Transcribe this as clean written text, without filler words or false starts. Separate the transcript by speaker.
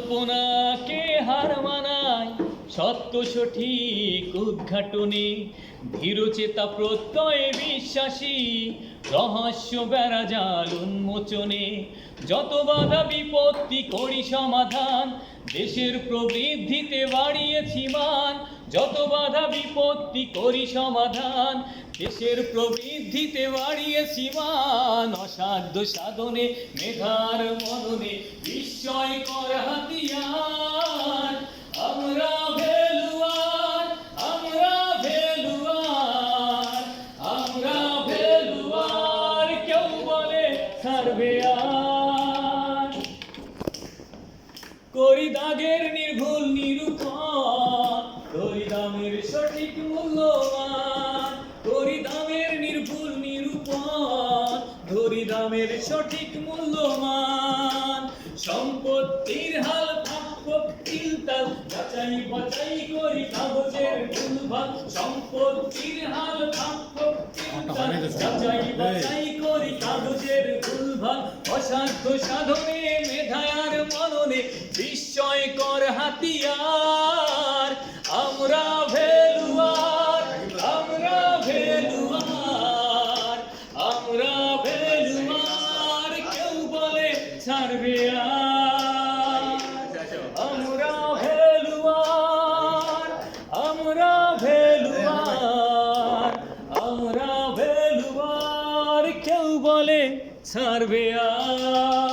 Speaker 1: কল্পনাকে হার মানায় সত্য সঠিক উদ্ঘাটনে, ধীরচেতা প্রত্যয়ে বিশ্বাসী রহস্য বেড়াজাল উন্মোচনে। যত বাধা বিপত্তি করি সমাধান, দেশের প্রবৃদ্ধিতে বাড়িয়েছি মান। যত বাধা বিপত্তি করি সমাধান, দেশের প্রবৃদ্ধিতে বাড়িয়েছি মান। অসাধ্য সাধনে মেধার মননে বিস্ময়কর হাতিয়ার। আমরা ভেলুয়ার, আমরা ভেলুয়ার, আমরা ভেলুয়ার, কেউ বলে সার্ভেয়ার। করি দাগের নির্ভুল নিরূপণ, করি দামের সঠিক মূল্যমান। করি দামের নির্ভুল নিরূপণ, ধরি দামের সঠিক মূল্যমান। সম্পত্তির হাল ভাগপত্তির তাল, যাচাই বাছাই করি কাগজের ভুলভাল। সম্পত্তির হাল ভাগপত্তির তাল, যাচাই বাছাই করি কাগজের ভুলভাল। অসাধ্য সাধনে মেধার মননে বিস্ময়কর হাতিয়ার। আমরা ভেলুয়ার, আমরা ভেলুয়ার, আমরা ভেলুয়ার, কেউ বলে সার্ভেয়ার। আমরা ভেলুয়ার, আমরা ভেলুয়ার, আমরা ভেলুয়ার, কেউ বলে সার্ভেয়ার।